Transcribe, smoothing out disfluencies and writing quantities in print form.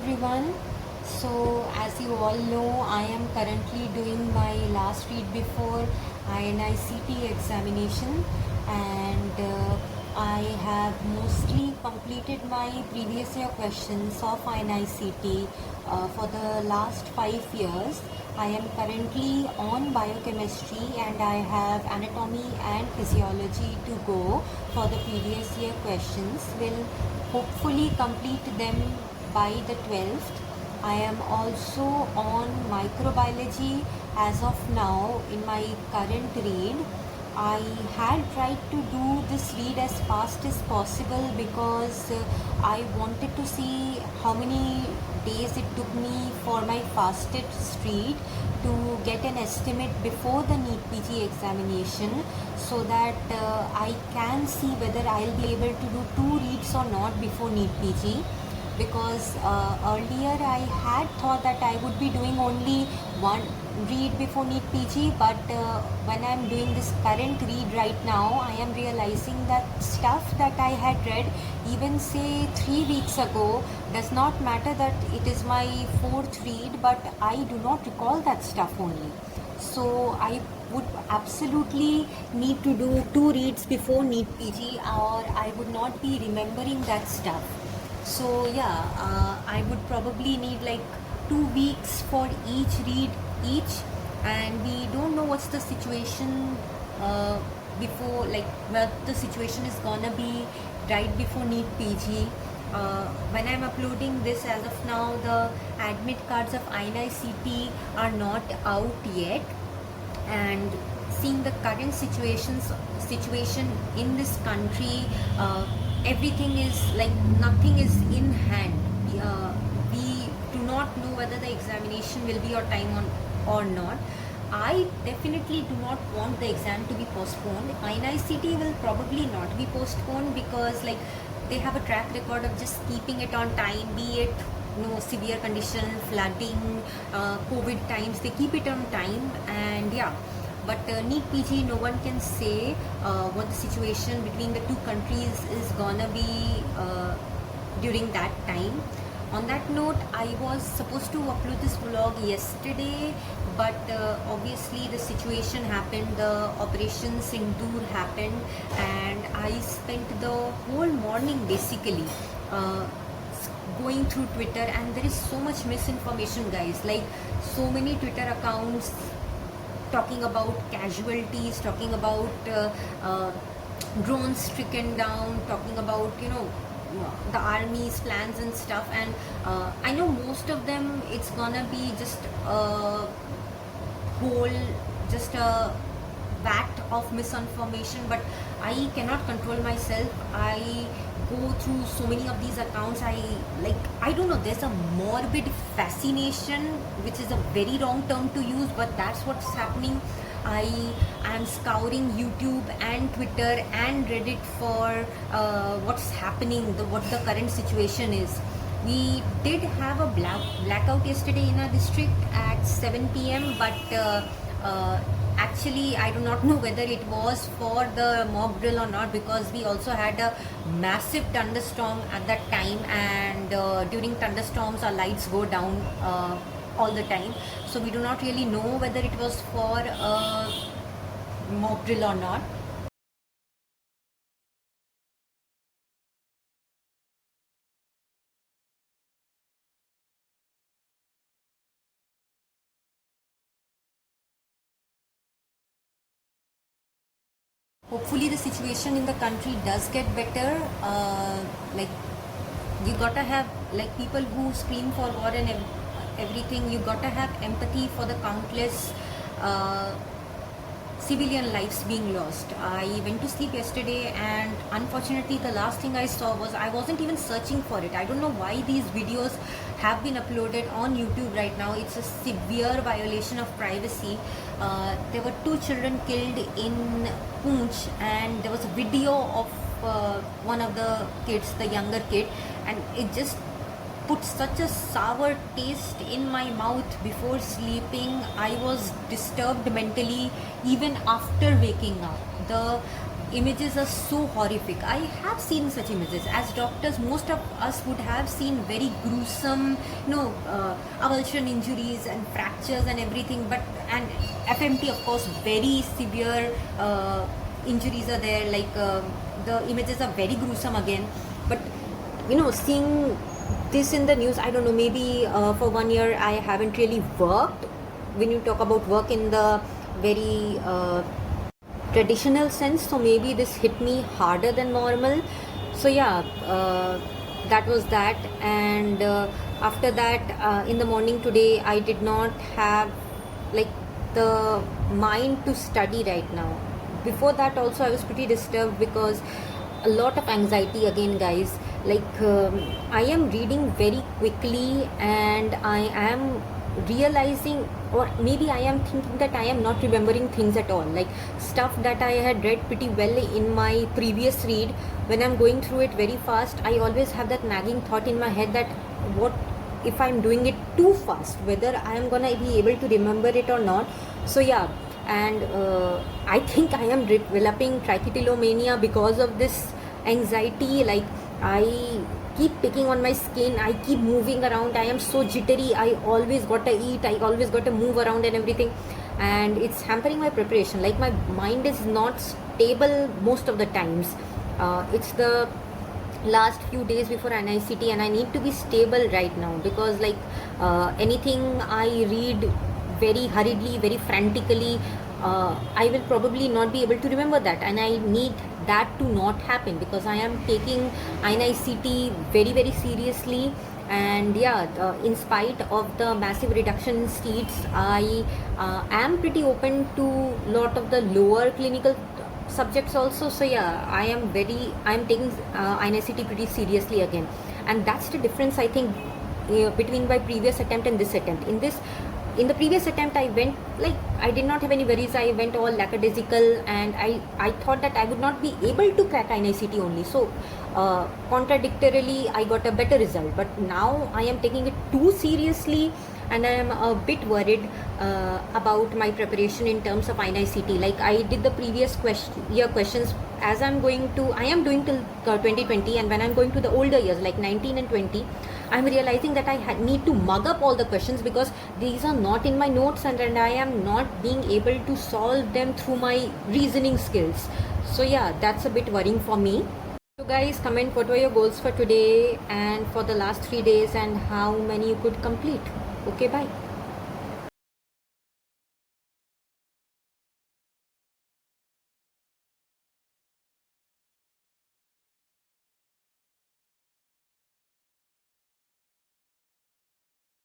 everyone. So, as you all know, I am currently doing my last read before INICT examination, and I have mostly completed my previous year questions of INICT for the last 5 years. I am currently on biochemistry and I have anatomy and physiology to go for the previous year questions. Will hopefully complete them by the 12th. I am also on microbiology as of now in my current read. I had tried to do this read as fast as possible because I wanted to see how many days it took me for my fastest read to get an estimate before the NEET PG examination, so that I can see whether I'll be able to do 2 reads or not before NEET PG. Because earlier I had thought that I would be doing only one read before NEET PG, but when I'm doing this current read right now, I am realizing that stuff that I had read even say 3 weeks ago does not matter, that it is my fourth read, but I do not recall that stuff only. So I would absolutely need to do 2 reads before NEET PG, or I would not be remembering that stuff. So yeah, I would probably need like 2 weeks for each read each, and we don't know what's the situation before, like what the situation is gonna be right before NEET PG. When I'm uploading this, as of now, the admit cards of INICT are not out yet, and seeing the current situation in this country, everything is like nothing is in hand. We do not know whether the examination will be on time or not. I definitely do not want the exam to be postponed. INICT will probably not be postponed because like they have a track record of just keeping it on time, be it severe condition, flooding, COVID times, they keep it on time, and yeah. But NEET PG, no one can say what the situation between the two countries is gonna be during that time. On that note, I was supposed to upload this vlog yesterday, but obviously the situation happened, the Operation Sindoor happened, and I spent the whole morning basically going through Twitter, and there is so much misinformation, guys. Like so many Twitter accounts talking about casualties, talking about drones stricken down, talking about the army's plans and stuff, and I know most of them it's gonna be just a whole, just a vat of misinformation, but I cannot control myself. I go through so many of these accounts. I don't know, there's a morbid fascination, which is a very wrong term to use, but that's what's happening. I am scouring YouTube and Twitter and Reddit for what's happening, what the current situation is. We did have a blackout yesterday in our district at 7 p.m, but actually I do not know whether it was for the mock drill or not, because we also had a massive thunderstorm at that time, and during thunderstorms our lights go down all the time, so we do not really know whether it was for a mock drill or not. Hopefully the situation in the country does get better. Like you gotta have, like, people who scream for war and everything, you gotta have empathy for the countless civilian lives being lost. I went to sleep yesterday, and unfortunately the last thing I saw was, I wasn't even searching for it. I don't know why these videos have been uploaded on YouTube right now. It's a severe violation of privacy. There were 2 children killed in Poonch, and there was a video of one of the kids, the younger kid, and it just put such a sour taste in my mouth before sleeping. I was disturbed mentally even after waking up. The images are so horrific. I have seen such images. As doctors, most of us would have seen very gruesome, avulsion injuries and fractures and everything. And FMT, of course, very severe injuries are there. Like the images are very gruesome again. But seeing this in the news, I don't know. Maybe for 1 year I haven't really worked. When you talk about work in the very traditional sense, so maybe this hit me harder than normal. So yeah, that was that. And after that, in the morning today, I did not have like the mind to study right now. Before that also, I was pretty disturbed because a lot of anxiety again, guys. Like I am reading very quickly, and I am realizing, or maybe I am thinking that I am not remembering things at all, like stuff that I had read pretty well in my previous read. When I'm going through it very fast, I always have that nagging thought in my head that what if I'm doing it too fast, whether I am gonna be able to remember it or not. So yeah, and I think I am developing trichotillomania because of this anxiety. Like I keep picking on my skin, I keep moving around, I am so jittery, I always gotta eat, I always gotta move around and everything, and it's hampering my preparation. Like my mind is not stable most of the times. It's the last few days before NICT and I need to be stable right now, because like anything I read very hurriedly, very frantically, I will probably not be able to remember that, and I need that to not happen because I am taking NICT very very seriously. And yeah, in spite of the massive reduction in seats, I am pretty open to lot of the lower clinical subjects also. So yeah, I am taking NICT pretty seriously again, and that's the difference I think between my previous attempt and this attempt. In the previous attempt, I went like I did not have any worries. I went all lackadaisical, and I thought that I would not be able to crack NICT only. So contradictorily, I got a better result. But now I am taking it too seriously, and I am a bit worried about my preparation in terms of NICT. Like I did the previous year questions as I am doing till 2020, and when I'm going to the older years like 19 and 20, I'm realizing that I need to mug up all the questions because these are not in my notes, and I am not being able to solve them through my reasoning skills. So yeah, that's a bit worrying for me. So guys, comment what were your goals for today and for the last 3 days and how many you could complete. Okay, bye.